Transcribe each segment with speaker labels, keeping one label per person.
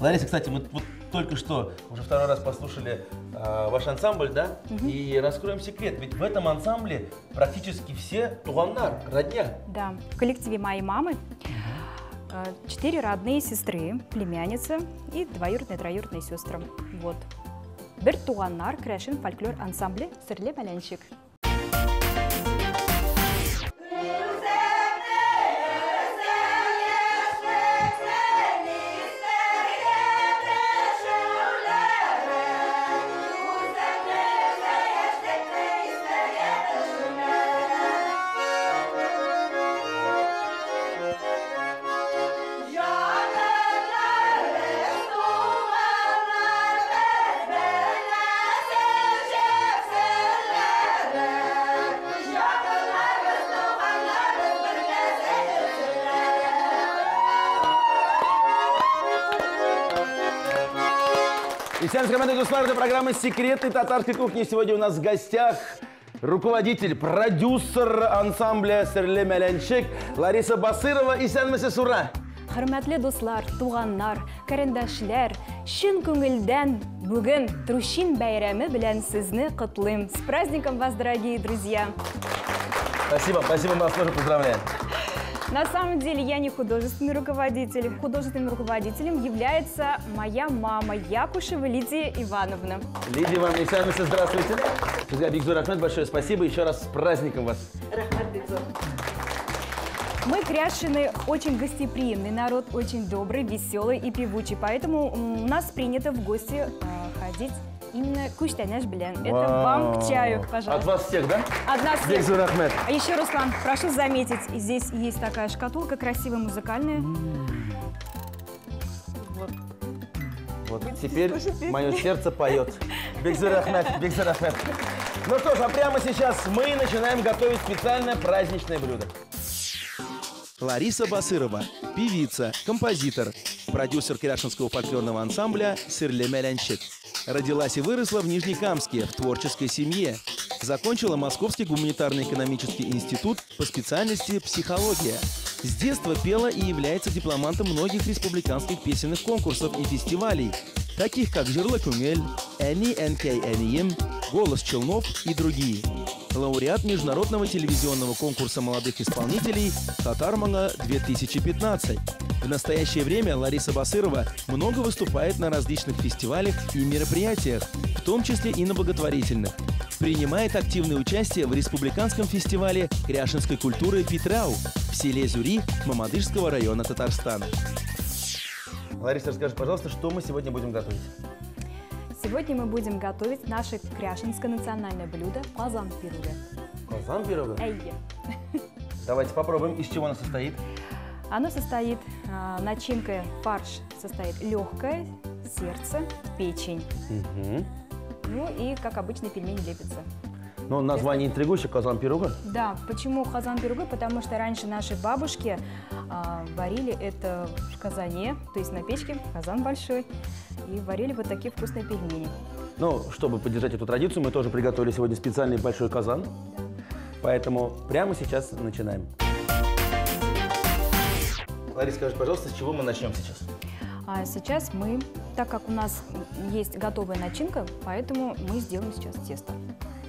Speaker 1: Лариса, кстати, мы вот только что уже второй раз послушали ваш ансамбль, да? И раскроем секрет, ведь в этом ансамбле практически все туганнар, родня.
Speaker 2: Да, в коллективе моей мамы 4 родные сестры, племянница и двоюродные, троюродные сестры. Вот. Бир туганнар Кряшин фольклор ансамбле «Серле Мәләнчек».
Speaker 1: И всем команды это программа «Секреты татарской кухни». Сегодня у нас в гостях руководитель, продюсер ансамбля «Серле Мәләнчек» Лариса Басырова и сәлеметсез сура.
Speaker 2: Хөрмәтле дуслар, туганнар, карендашлар, шын күңелдән бүген Трущин бәйрәме белән сезне котлыйм. С праздником вас, дорогие друзья!
Speaker 1: Спасибо, спасибо, мы вас тоже поздравляем.
Speaker 2: На самом деле я не художественный руководитель. Художественным руководителем является моя мама Якушева Лидия Ивановна.
Speaker 1: Лидия Ивановна, здравствуйте. Друзья, Бигзур Ахмед, большое спасибо. Еще раз с праздником вас.
Speaker 2: Мы, кряшины, очень гостеприимный народ, очень добрый, веселый и певучий. Поэтому у нас принято в гости ходить именно куштаняш белян. Это вам к чаю, пожалуйста.
Speaker 1: От вас всех, да?
Speaker 2: От нас всех.
Speaker 1: Бигзур Ахмед.
Speaker 2: А еще, Руслан, прошу заметить, здесь есть такая шкатулка красивая, музыкальная.
Speaker 1: Вот теперь мое сердце поет. Бигзур Ахмед, Бигзур Ахмед. Ну что ж, а прямо сейчас мы начинаем готовить специальное праздничное блюдо.
Speaker 3: Лариса Басырова, певица, композитор, продюсер кряшинского фольклорного ансамбля «Серле Мәләнчек». Родилась и выросла в Нижнекамске, в творческой семье. Закончила Московский гуманитарный экономический институт по специальности психология. С детства пела и является дипломантом многих республиканских песенных конкурсов и фестивалей, таких как «Жырлы күңел», «Әни әнкәй әнием», «Голос Челнов» и другие. Лауреат международного телевизионного конкурса молодых исполнителей «Татармага-2015». В настоящее время Лариса Басырова много выступает на различных фестивалях и мероприятиях, в том числе и на благотворительных. Принимает активное участие в республиканском фестивале кряшинской культуры «Питрау» в селе Зюри Мамадышского района Татарстана.
Speaker 1: Лариса, расскажи, пожалуйста, что мы сегодня будем готовить?
Speaker 2: Сегодня мы будем готовить наше кряшинское национальное блюдо казан пируга.
Speaker 1: Казан пируга?
Speaker 2: Эйе.
Speaker 1: Давайте попробуем. Из чего оно состоит?
Speaker 2: Оно состоит, начинка, фарш состоит легкое, сердце, печень. Ну и, как обычно, пельмени лепятся.
Speaker 1: Ну, название интригующее, казан пируга.
Speaker 2: Да, почему казан пируга? Потому что раньше наши бабушки варили это в казане, то есть на печке, казан большой, и варили вот такие вкусные пельмени.
Speaker 1: Ну, чтобы поддержать эту традицию, мы тоже приготовили сегодня специальный большой казан. Да. Поэтому прямо сейчас начинаем. Лариса, скажи, пожалуйста, с чего мы начнем сейчас?
Speaker 2: Сейчас мы, так как у нас есть готовая начинка, поэтому мы сделаем сейчас тесто.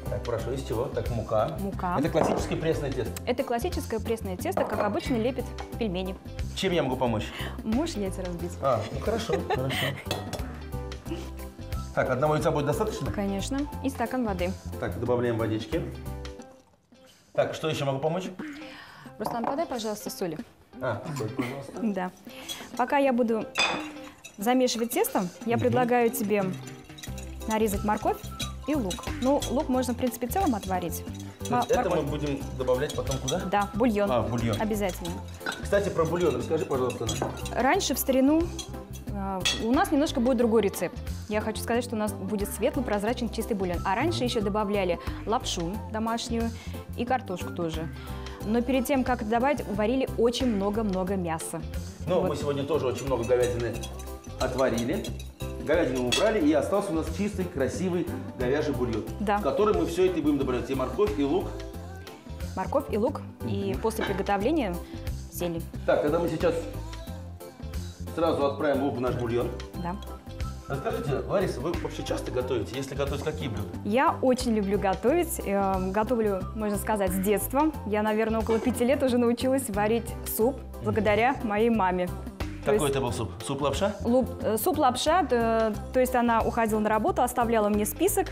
Speaker 1: Так, хорошо, из чего? Так, мука.
Speaker 2: Мука.
Speaker 1: Это классическое пресное тесто?
Speaker 2: Это классическое пресное тесто, как обычно лепят пельмени.
Speaker 1: Чем я могу помочь?
Speaker 2: Можешь яйца разбить?
Speaker 1: Ну хорошо, хорошо. Так, одного яйца будет достаточно?
Speaker 2: Конечно. И стакан воды.
Speaker 1: Так, добавляем водички. Так, что еще могу помочь?
Speaker 2: Руслан, подай, пожалуйста, соли.
Speaker 1: Соль, пожалуйста.
Speaker 2: Да. Пока я буду замешивать тесто, я предлагаю тебе нарезать морковь и лук. Ну, лук можно, в принципе, целым отварить.
Speaker 1: Это мы будем добавлять потом куда?
Speaker 2: Да, бульон.
Speaker 1: В бульон.
Speaker 2: Обязательно.
Speaker 1: Кстати, про бульон расскажи, пожалуйста.
Speaker 2: Раньше, в старину, у нас немножко будет другой рецепт. Я хочу сказать, что у нас будет светлый, прозрачный, чистый бульон. А раньше еще добавляли лапшу домашнюю и картошку тоже. Но перед тем, как добавить, варили очень много-много мяса.
Speaker 1: Ну, вот. Мы сегодня тоже очень много говядины отварили. Говядину убрали, и остался у нас чистый, красивый говяжий бульон, в который мы все это будем добавлять. И морковь, и лук.
Speaker 2: Морковь и лук. И после приготовления зелень.
Speaker 1: Так, тогда мы сейчас сразу отправим лук в наш бульон.
Speaker 2: Да.
Speaker 1: Расскажите, Лариса, вы вообще часто готовите? Если готовить, какие блюда?
Speaker 2: Я очень люблю готовить. Готовлю, можно сказать, с детства. Я, наверное, около 5 лет уже научилась варить суп благодаря моей маме.
Speaker 1: Какой это был суп? Суп-лапша?
Speaker 2: Суп-лапша, то есть она уходила на работу, оставляла мне список,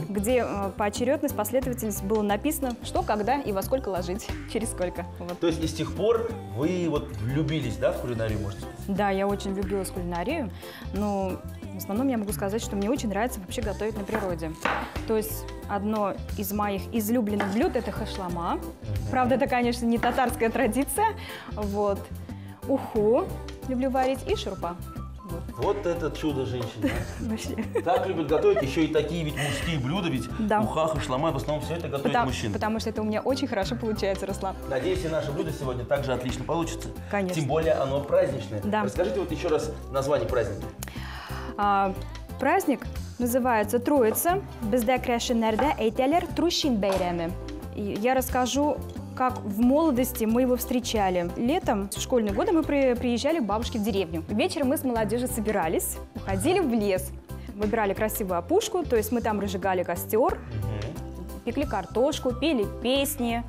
Speaker 2: где поочередность, последовательность было написано, что, когда и во сколько ложить, через сколько. Вот.
Speaker 1: То есть и с тех пор вы вот влюбились, да, в кулинарию, можно сказать?
Speaker 2: Да, я очень любила кулинарию, но в основном я могу сказать, что мне очень нравится вообще готовить на природе. То есть одно из моих излюбленных блюд – это хашлама. Правда, это, конечно, не татарская традиция. Вот. Уху люблю варить и шурпа.
Speaker 1: Вот это чудо-женщина.
Speaker 2: Вообще.
Speaker 1: Так любят готовить еще и такие ведь мужские блюда, ведь
Speaker 2: Да.
Speaker 1: уха, хашлама, в основном все это готовят мужчины.
Speaker 2: Потому что это у меня очень хорошо получается, Руслан.
Speaker 1: Надеюсь, и наше блюдо сегодня также отлично получится.
Speaker 2: Конечно.
Speaker 1: Тем более оно праздничное.
Speaker 2: Да.
Speaker 1: Расскажите вот еще раз название праздника.
Speaker 2: Праздник называется Троица. Безде крашенерде эйтелер трущин бейреме. Я расскажу, как в молодости мы его встречали. Летом, в школьные годы, мы приезжали к бабушке в деревню. Вечером мы с молодежью собирались, уходили в лес, выбирали красивую опушку, то есть мы там разжигали костер, пекли картошку, пели песни.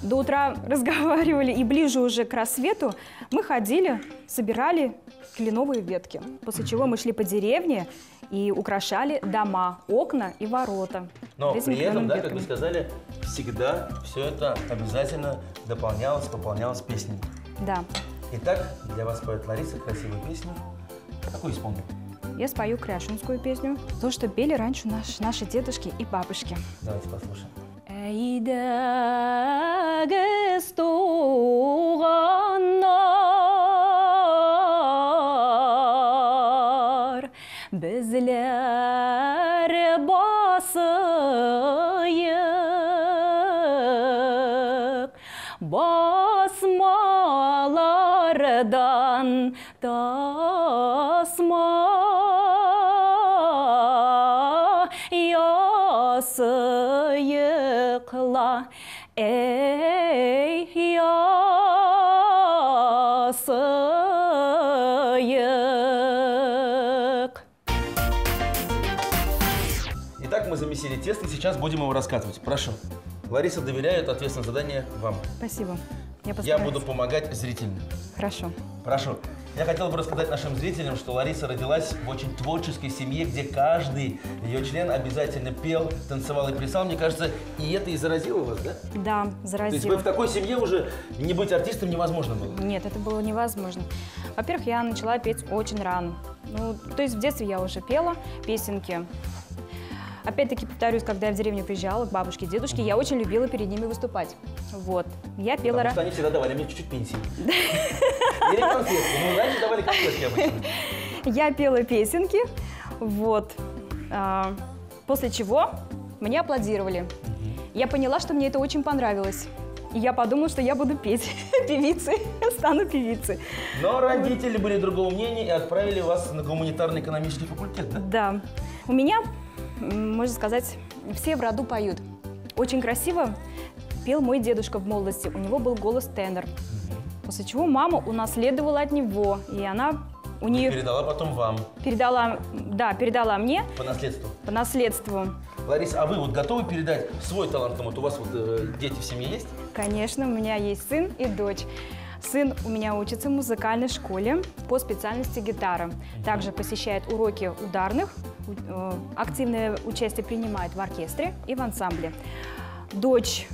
Speaker 2: До утра разговаривали, и ближе уже к рассвету мы ходили, собирали кленовые ветки. После чего мы шли по деревне и украшали дома, окна и ворота.
Speaker 1: Но
Speaker 2: этими
Speaker 1: при этом,
Speaker 2: кленовыми
Speaker 1: да, как
Speaker 2: ветками.
Speaker 1: вы сказали, всегда все это обязательно дополнялось, пополнялось песнями.
Speaker 2: Да.
Speaker 1: Итак, для вас поет Лариса красивую песню. Какую исполним?
Speaker 2: Я спою кряшинскую песню. То, что пели раньше наши дедушки и бабушки.
Speaker 1: Давайте послушаем.
Speaker 2: Эйдәгез туганнар, безләр басыйык, басмалардан тасма ясыйыкла, эй ясыйык.
Speaker 1: Итак, мы замесили тесто, и сейчас будем его раскатывать. Прошу. Лариса, доверяю это ответственное задание вам.
Speaker 2: Спасибо. Я
Speaker 1: Я
Speaker 2: постараюсь.
Speaker 1: буду помогать зрительно.
Speaker 2: Хорошо.
Speaker 1: Прошу. Я хотел бы рассказать нашим зрителям, что Лариса родилась в очень творческой семье, где каждый ее член обязательно пел, танцевал и плясал. Мне кажется, и это и заразило вас, да?
Speaker 2: Да,
Speaker 1: То есть
Speaker 2: заразила.
Speaker 1: вы в такой семье уже не быть артистом невозможно было?
Speaker 2: Нет, это было невозможно. Во-первых, я начала петь очень рано. Ну, то есть в детстве я уже пела песенки. Опять-таки, повторюсь, когда я в деревню приезжала к бабушке и дедушке, я очень любила перед ними выступать. Вот. Я пела...
Speaker 1: Потому что они всегда давали мне чуть-чуть пенсии. Или конфетки. Ну, раньше давали конфетки обычно.
Speaker 2: Я пела песенки, вот. После чего мне аплодировали. Я поняла, что мне это очень понравилось. И я подумала, что я буду петь певицей, стану певицей.
Speaker 1: Но родители были другого мнения и отправили вас на гуманитарно-экономический факультет, да?
Speaker 2: Да. У меня, можно сказать, все в роду поют. Очень красиво пел мой дедушка в молодости. У него был голос тенор. После чего мама унаследовала от него, и она у нее
Speaker 1: Передала потом вам
Speaker 2: передала мне
Speaker 1: по наследству.
Speaker 2: по наследству.
Speaker 1: Лариса, а вы вот готовы передать свой талант кому-то? У вас вот дети в семье есть?
Speaker 2: Конечно, у меня есть сын и дочь. Сын у меня учится в музыкальной школе по специальности гитара. Также посещает уроки ударных, активное участие принимает в оркестре и в ансамбле. Дочь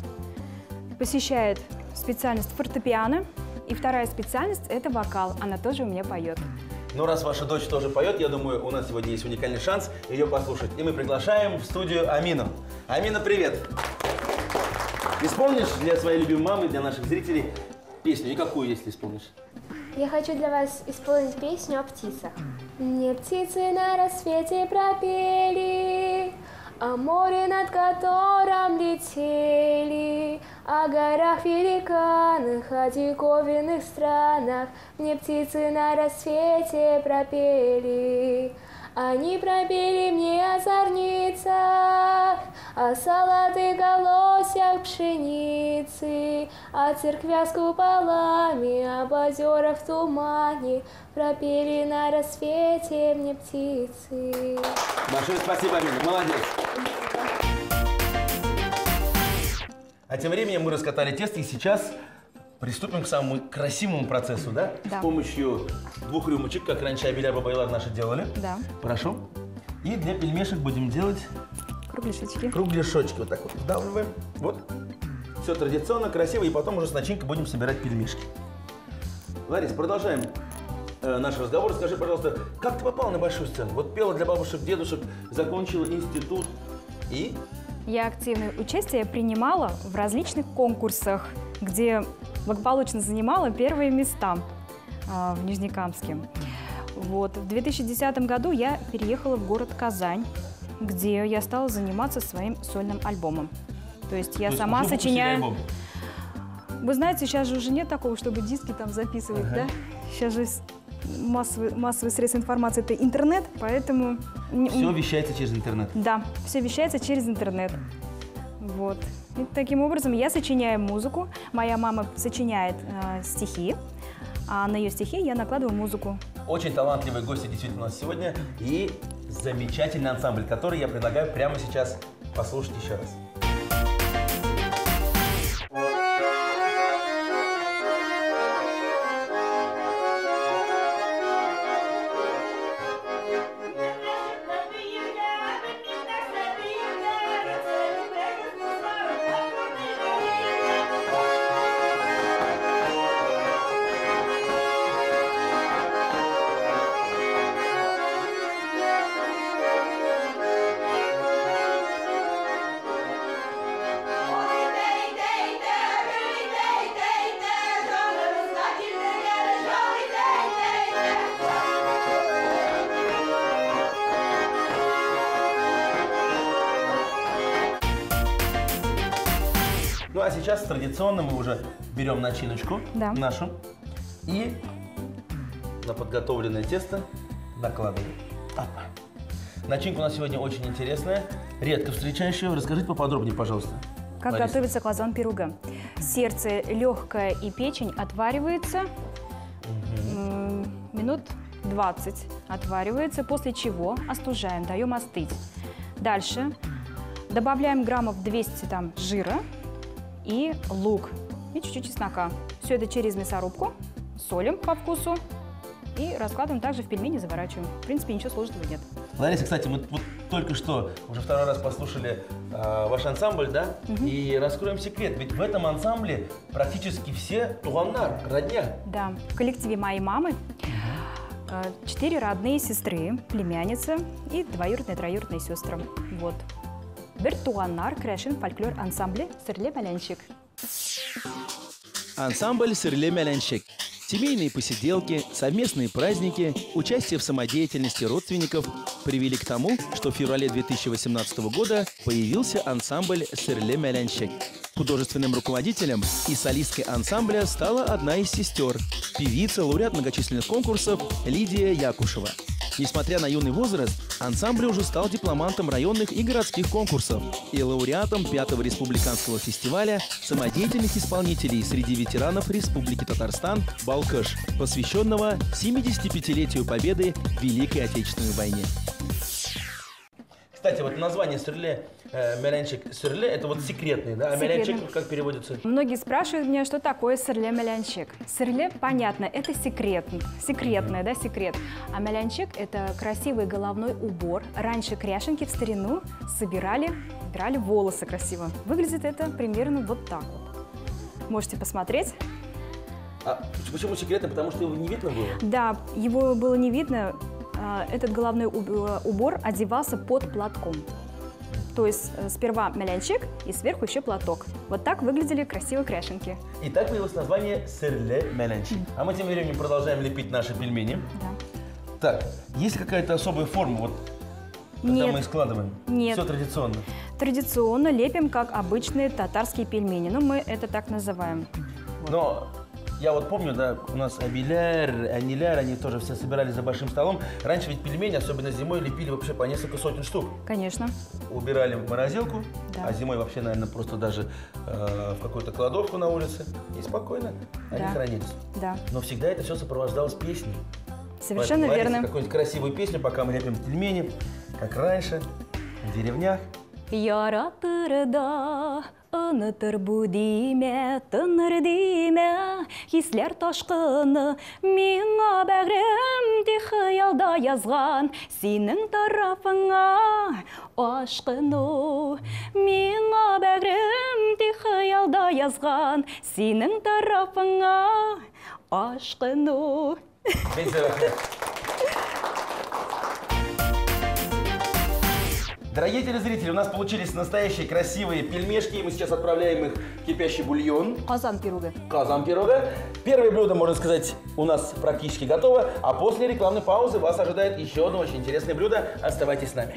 Speaker 2: посещает специальность фортепиано. И вторая специальность – это вокал. Она тоже у меня поет.
Speaker 1: Ну, раз ваша дочь тоже поет, я думаю, у нас сегодня есть уникальный шанс ее послушать. И мы приглашаем в студию Амину. Амина, привет! Исполнишь для своей любимой мамы, для наших зрителей песню? И какую, если исполнишь?
Speaker 4: Я хочу для вас исполнить песню о птицах. Мне птицы на рассвете пропели, о море, над которым летели, о горах великанах, о диковинных странах. Мне птицы на рассвете пропели. Они пропели мне о зорницах, о салаты колосях пшеницы, о церквях с куполами, об озерах в тумане, пропели на рассвете мне птицы.
Speaker 1: Большое спасибо, Амина, молодец. А тем временем мы раскатали тесто, и сейчас приступим к самому красивому процессу, да?
Speaker 2: Да.
Speaker 1: С помощью 2 рюмочек, как раньше Абеля Бабайлар наши делали.
Speaker 2: Да.
Speaker 1: Хорошо. И для пельмешек будем делать
Speaker 2: Кругляшечки.
Speaker 1: кругляшочки. Вот так вот вдавливаем. Вот. Все традиционно, красиво. И потом уже с начинкой будем собирать пельмешки. Ларис, продолжаем наш разговор. Скажи, пожалуйста, как ты попала на большую сцену? Вот пела для бабушек, дедушек, закончила институт и...
Speaker 2: Я активное участие принимала в различных конкурсах, где благополучно занимала первые места в Нижнекамске. Вот. В 2010 году я переехала в город Казань, где я стала заниматься своим сольным альбомом. То есть я сама
Speaker 1: уже выпустили
Speaker 2: сочиняю...
Speaker 1: альбом?
Speaker 2: Вы знаете, сейчас же уже нет такого, чтобы диски там записывать, да? Сейчас же массовые средства информации – это интернет, поэтому…
Speaker 1: Все вещается через интернет.
Speaker 2: Да, все вещается через интернет. Вот. И таким образом я сочиняю музыку, моя мама сочиняет стихи, а на ее стихи я накладываю музыку.
Speaker 1: Очень талантливые гости действительно у нас сегодня и замечательный ансамбль, который я предлагаю прямо сейчас послушать еще раз. Ну а сейчас традиционно мы уже берем начиночку нашу и на подготовленное тесто накладываем. Опа. Начинка у нас сегодня очень интересная, редко встречающая. Расскажите поподробнее, пожалуйста.
Speaker 2: Как
Speaker 1: Лариса.
Speaker 2: готовится клазан пирога? Сердце, легкое и печень отваривается минут 20. Отваривается, после чего остужаем, даем остыть. Дальше добавляем граммов 200 там жира и лук, и чуть-чуть чеснока. Все это через мясорубку, солим по вкусу и раскладываем также в пельмени, заворачиваем. В принципе, ничего сложного нет.
Speaker 1: Лариса, кстати, мы вот только что уже второй раз послушали ваш ансамбль, да? И раскроем секрет, ведь в этом ансамбле практически все туганнар, родня.
Speaker 2: Да, в коллективе моей мамы 4 родные сестры, племянница и двоюродные, троюродные сестры. Вот. Бир туганнар крешин фольклор ансамбле «Сырле Мелянчик».
Speaker 3: Ансамбль «Сырле Мелянчик». Семейные посиделки, совместные праздники, участие в самодеятельности родственников привели к тому, что в феврале 2018 года появился ансамбль «Сырле Мелянчик». Художественным руководителем и солисткой ансамбля стала одна из сестер, певица, лауреат многочисленных конкурсов Лидия Якушева. Несмотря на юный возраст, ансамбль уже стал дипломантом районных и городских конкурсов и лауреатом 5-го республиканского фестиваля самодеятельных исполнителей среди ветеранов Республики Татарстан «Балкыш», посвященного 75-летию победы в Великой Отечественной войне.
Speaker 1: Кстати, вот название «Сырле Мелянчик», «Сырле» — это вот секретный, да? А «Мелянчик» как переводится?
Speaker 2: Многие спрашивают меня, что такое «Сырле Мелянчик». «Сырле» понятно, это секретное, да, секрет. А «Мелянчик» — это красивый головной убор. Раньше кряшенки в старину собирали волосы красиво. Выглядит это примерно вот так вот. Можете посмотреть.
Speaker 1: А почему секретно? Потому что его не видно было?
Speaker 2: Да, его было не видно. Этот головной убор одевался под платком. То есть сперва мелянчик и сверху еще платок. Вот так выглядели красивые кряшенки.
Speaker 1: И так появилось название «Сырле Мелянчик». А мы тем временем продолжаем лепить наши пельмени.
Speaker 2: Да.
Speaker 1: Так, есть какая-то особая форма, вот, когда мы их складываем?
Speaker 2: Нет.
Speaker 1: Все традиционно?
Speaker 2: Традиционно лепим, как обычные татарские пельмени. Ну, мы это так называем.
Speaker 1: Но Я вот помню, да, у нас Абеляр, Аниляр, они тоже все собирались за большим столом. Раньше ведь пельмени, особенно зимой, лепили вообще по несколько сотен штук.
Speaker 2: Конечно.
Speaker 1: Убирали в морозилку,
Speaker 2: Да.
Speaker 1: а зимой вообще, наверное, просто даже в какую-то кладовку на улице. И спокойно они
Speaker 2: Да.
Speaker 1: хранились.
Speaker 2: Да,
Speaker 1: Но всегда это все сопровождалось песней.
Speaker 2: совершенно
Speaker 1: Поэтому,
Speaker 2: верно.
Speaker 1: какую-нибудь красивую песню, пока мы лепим пельмени, как раньше, в деревнях.
Speaker 2: Яратырда, ынытыр бу дейме, тыныр дейме, хислер ташқыны, миңа бәгрем де хыялда язған, сенің тарафыңа ашқыну. Миңа бәгрем де хыялда язған, сенің тарафыңа ашқыну.
Speaker 1: Дорогие телезрители, у нас получились настоящие красивые пельмешки. Мы сейчас отправляем их в кипящий бульон.
Speaker 2: Казан пируга.
Speaker 1: Казан пирога. Первое блюдо, можно сказать, у нас практически готово. А после рекламной паузы вас ожидает еще одно очень интересное блюдо. Оставайтесь с нами.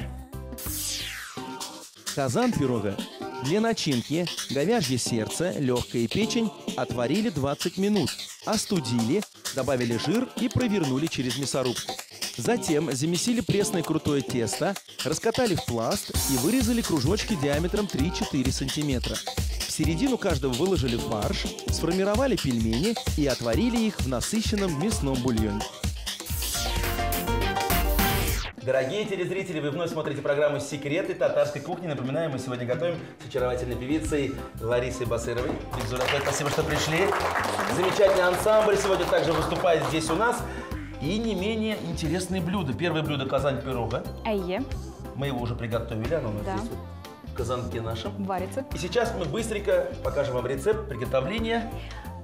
Speaker 3: Казан пирога. Для начинки говяжье сердце, легкая печень отварили 20 минут, остудили, добавили жир и провернули через мясорубку. Затем замесили пресное крутое тесто, раскатали в пласт и вырезали кружочки диаметром 3-4 сантиметра. В середину каждого выложили фарш, сформировали пельмени и отварили их в насыщенном мясном бульоне.
Speaker 1: Дорогие телезрители, вы вновь смотрите программу «Секреты татарской кухни». Напоминаю, мы сегодня готовим с очаровательной певицей Ларисой Басыровой. Бекзур, спасибо, что пришли. Замечательный ансамбль сегодня также выступает здесь у нас. И не менее интересные блюда. Первое блюдо – Казан пирога.
Speaker 2: Айе,
Speaker 1: Мы его уже приготовили, оно у нас
Speaker 2: Да.
Speaker 1: здесь вот в казанке нашем.
Speaker 2: варится.
Speaker 1: И сейчас мы быстренько покажем вам рецепт приготовления.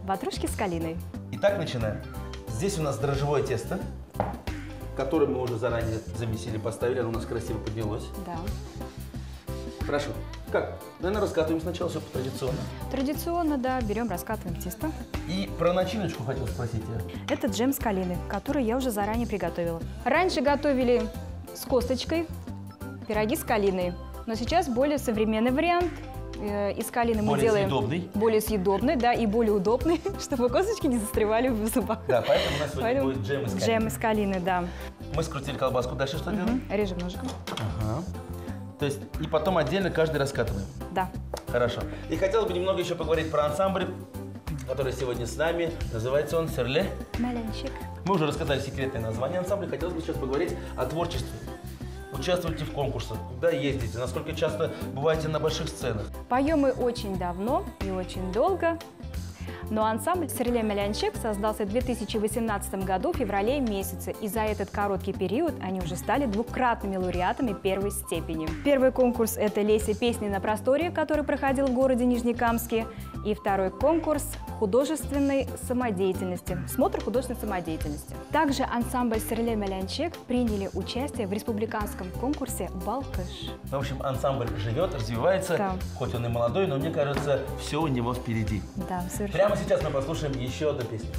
Speaker 2: Ватрушки с калиной.
Speaker 1: Итак, начинаем. Здесь у нас дрожжевое тесто, которое мы уже заранее замесили, поставили. Оно у нас красиво поднялось.
Speaker 2: Да.
Speaker 1: Хорошо. Как? Наверное, раскатываем сначала все традиционно.
Speaker 2: Традиционно, да, берем, раскатываем тесто.
Speaker 1: И про начиночку хотел спросить я.
Speaker 2: Это джем с калины, который я уже заранее приготовила. Раньше готовили с косточкой пироги с калиной, но сейчас более современный вариант. Из калины мы
Speaker 1: Более
Speaker 2: делаем
Speaker 1: съедобный.
Speaker 2: более съедобный, да, и более удобный, чтобы косточки не застревали в зубах.
Speaker 1: Да, поэтому у нас сегодня
Speaker 2: Поэтому
Speaker 1: будет джем из калины.
Speaker 2: Джем из калины, да.
Speaker 1: Мы скрутили колбаску, дальше что делаем?
Speaker 2: Режем ножиком.
Speaker 1: Ага. То есть, и потом отдельно каждый раскатываем.
Speaker 2: Да.
Speaker 1: Хорошо. И хотелось бы немного еще поговорить про ансамбль, который сегодня с нами. Называется он «Серле».
Speaker 2: Маленчик.
Speaker 1: Мы уже рассказали секретное название ансамбля. Хотелось бы сейчас поговорить о творчестве. Участвуйте в конкурсах, куда ездите, насколько часто бываете на больших сценах.
Speaker 2: Поем мы очень давно и очень долго. Но ансамбль «Серле Мелянчик» создался в 2018 году, в феврале месяце. И за этот короткий период они уже стали двукратными лауреатами первой степени. Первый конкурс – это «Лейся песни на просторе», который проходил в городе Нижнекамске. И второй конкурс – художественной самодеятельности, смотр художественной самодеятельности. Также ансамбль «Серле Мелянчик» приняли участие в республиканском конкурсе «Балкыш».
Speaker 1: В общем, ансамбль живет, развивается,
Speaker 2: Да.
Speaker 1: хоть он и молодой, но мне кажется, все у него впереди.
Speaker 2: Да, совершенно.
Speaker 1: Прямо сейчас мы послушаем еще одну песню.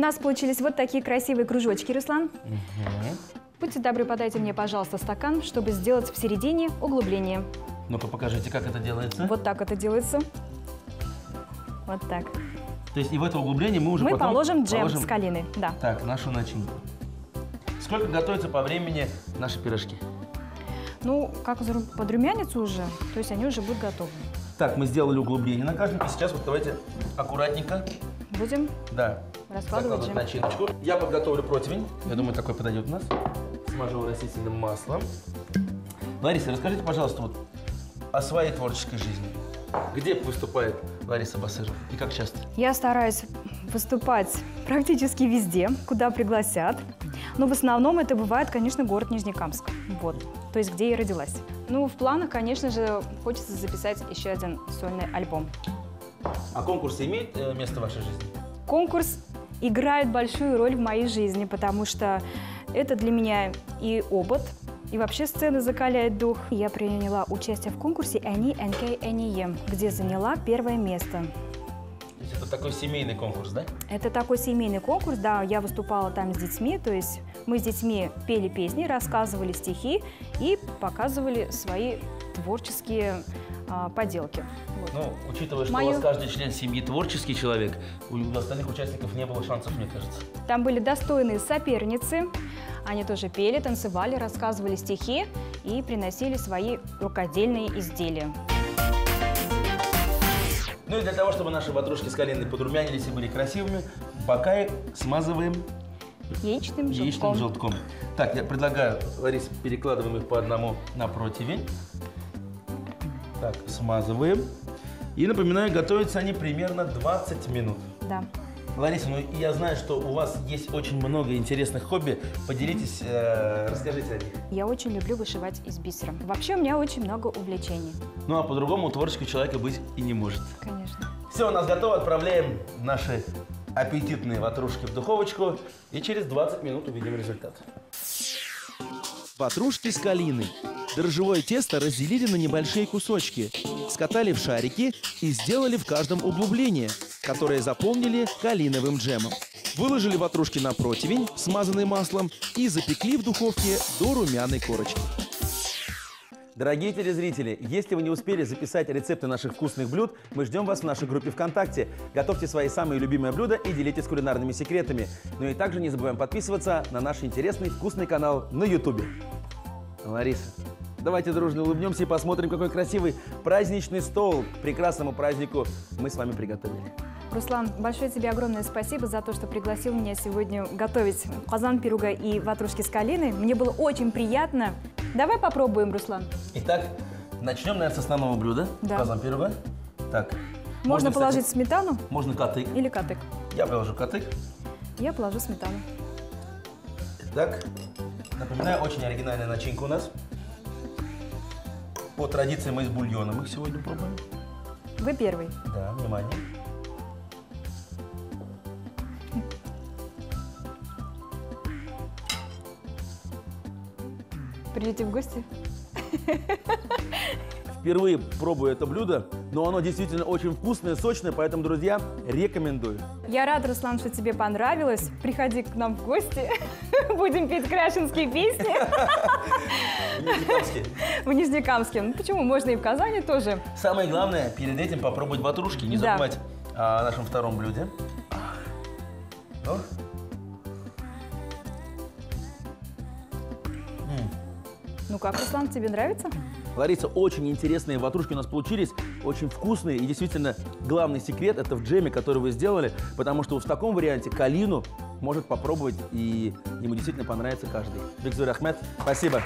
Speaker 2: нас получились вот такие красивые кружочки, Руслан. Будьте добры, подайте мне, пожалуйста, стакан, чтобы сделать в середине углубление.
Speaker 1: Ну-ка покажите, как это делается.
Speaker 2: Вот так это делается. Вот так.
Speaker 1: То есть и в это углубление мы уже потом
Speaker 2: положим джем с калиной. Да.
Speaker 1: Так, нашу начинку. Сколько готовится по времени наши пирожки?
Speaker 2: Ну, как подрумянятся уже, то есть они уже будут готовы.
Speaker 1: Так, мы сделали углубление на каждом. И сейчас вот давайте аккуратненько.
Speaker 2: Будем
Speaker 1: раскладывать
Speaker 2: джем.
Speaker 1: начиночку. Я подготовлю противень. Я думаю, такой подойдет у нас. Смажу растительным маслом. Лариса, расскажите, пожалуйста, вот о своей творческой жизни. Где выступает Лариса Басырова и как часто?
Speaker 2: Я стараюсь выступать практически везде, куда пригласят. Но в основном это бывает, конечно, город Нижнекамск. Вот, то есть где я родилась. Ну, в планах, конечно же, хочется записать еще один сольный альбом.
Speaker 1: А конкурсы имеют место в вашей жизни?
Speaker 2: Конкурс играет большую роль в моей жизни, потому что это для меня и опыт, и вообще сцена закаляет дух. Я приняла участие в конкурсе «Они НК НИЕ», где заняла 1-е место.
Speaker 1: То есть это такой семейный конкурс, да?
Speaker 2: Это такой семейный конкурс, да. Я выступала там с детьми, то есть мы с детьми пели песни, рассказывали стихи и показывали свои творческие поделки. Вот.
Speaker 1: Ну, учитывая, что у вас каждый член семьи творческий человек, у остальных участников не было шансов, мне кажется.
Speaker 2: Там были достойные соперницы. Они тоже пели, танцевали, рассказывали стихи и приносили свои рукодельные изделия.
Speaker 1: Ну и для того, чтобы наши ватрушки с калиной подрумянились и были красивыми, бока их смазываем
Speaker 2: яичным
Speaker 1: желтком. Так, я предлагаю, Лариса, перекладываем их по одному на противень. Так, смазываем. И напоминаю, готовятся они примерно 20 минут.
Speaker 2: Да.
Speaker 1: Лариса, ну я знаю, что у вас есть очень много интересных хобби. Поделитесь, расскажите о них.
Speaker 2: Я очень люблю вышивать из бисера. Вообще у меня очень много увлечений.
Speaker 1: Ну а по-другому у творческого человека быть и не может.
Speaker 2: Конечно.
Speaker 1: Все, у нас готово. Отправляем наши аппетитные ватрушки в духовочку. И через 20 минут увидим результат.
Speaker 3: Ватрушки с калиной. Дрожжевое тесто разделили на небольшие кусочки, скатали в шарики и сделали в каждом углубление, которое заполнили калиновым джемом. Выложили ватрушки на противень, смазанный маслом, и запекли в духовке до румяной корочки.
Speaker 1: Дорогие телезрители, если вы не успели записать рецепты наших вкусных блюд, мы ждем вас в нашей группе ВКонтакте. Готовьте свои самые любимые блюда и делитесь кулинарными секретами. Ну и также не забываем подписываться на наш интересный вкусный канал на YouTube. Лариса, давайте дружно улыбнемся и посмотрим, какой красивый праздничный стол к прекрасному празднику мы с вами приготовили.
Speaker 2: Руслан, большое тебе огромное спасибо за то, что пригласил меня сегодня готовить казан пирога и ватрушки с калиной. Мне было очень приятно. Давай попробуем, Руслан.
Speaker 1: Итак, начнем, наверное, с основного блюда.
Speaker 2: Да.
Speaker 1: Казан пирога. Так.
Speaker 2: Можно положить
Speaker 1: кстати,
Speaker 2: сметану?
Speaker 1: Можно катык.
Speaker 2: Или катык.
Speaker 1: Я положу катык.
Speaker 2: Я положу сметану.
Speaker 1: Так, напоминаю, очень оригинальная начинка у нас. По традиции мы с бульоном их сегодня пробуем.
Speaker 2: Вы первый.
Speaker 1: Да, внимание.
Speaker 2: Придете в гости?
Speaker 1: Впервые пробую это блюдо, но оно действительно очень вкусное, сочное, поэтому, друзья, рекомендую.
Speaker 2: Я рада, Руслан, что тебе понравилось. Приходи к нам в гости. Будем петь крашенские песни.
Speaker 1: Нижнекамске.
Speaker 2: В Нижнекамске. Ну, почему? Можно и в Казани тоже.
Speaker 1: Самое главное, перед этим попробовать ватрушки. Не
Speaker 2: Да.
Speaker 1: забывать о нашем втором блюде. Ну.
Speaker 2: Ну как, Руслан, тебе нравится?
Speaker 1: Лариса, очень интересные ватрушки у нас получились, очень вкусные. И действительно, главный секрет – это в джеме, который вы сделали, потому что в таком варианте калину может попробовать, и ему действительно понравится каждый. Бигзур Ахмед, спасибо.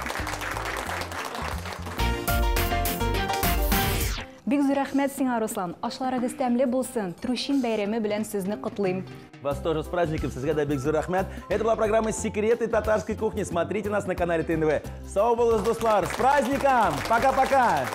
Speaker 2: Бигзур Ахмед сиңа, Руслан. Ашларыгыз тәмле булсын. Трущин бәйрәме белән сезне котлыйм.
Speaker 1: Вас тоже с праздником, Сызгада Бигзур Ахмед. Это была программа «Секреты татарской кухни». Смотрите нас на канале ТНВ. Сау болыңыз, достар! С праздником! Пока-пока!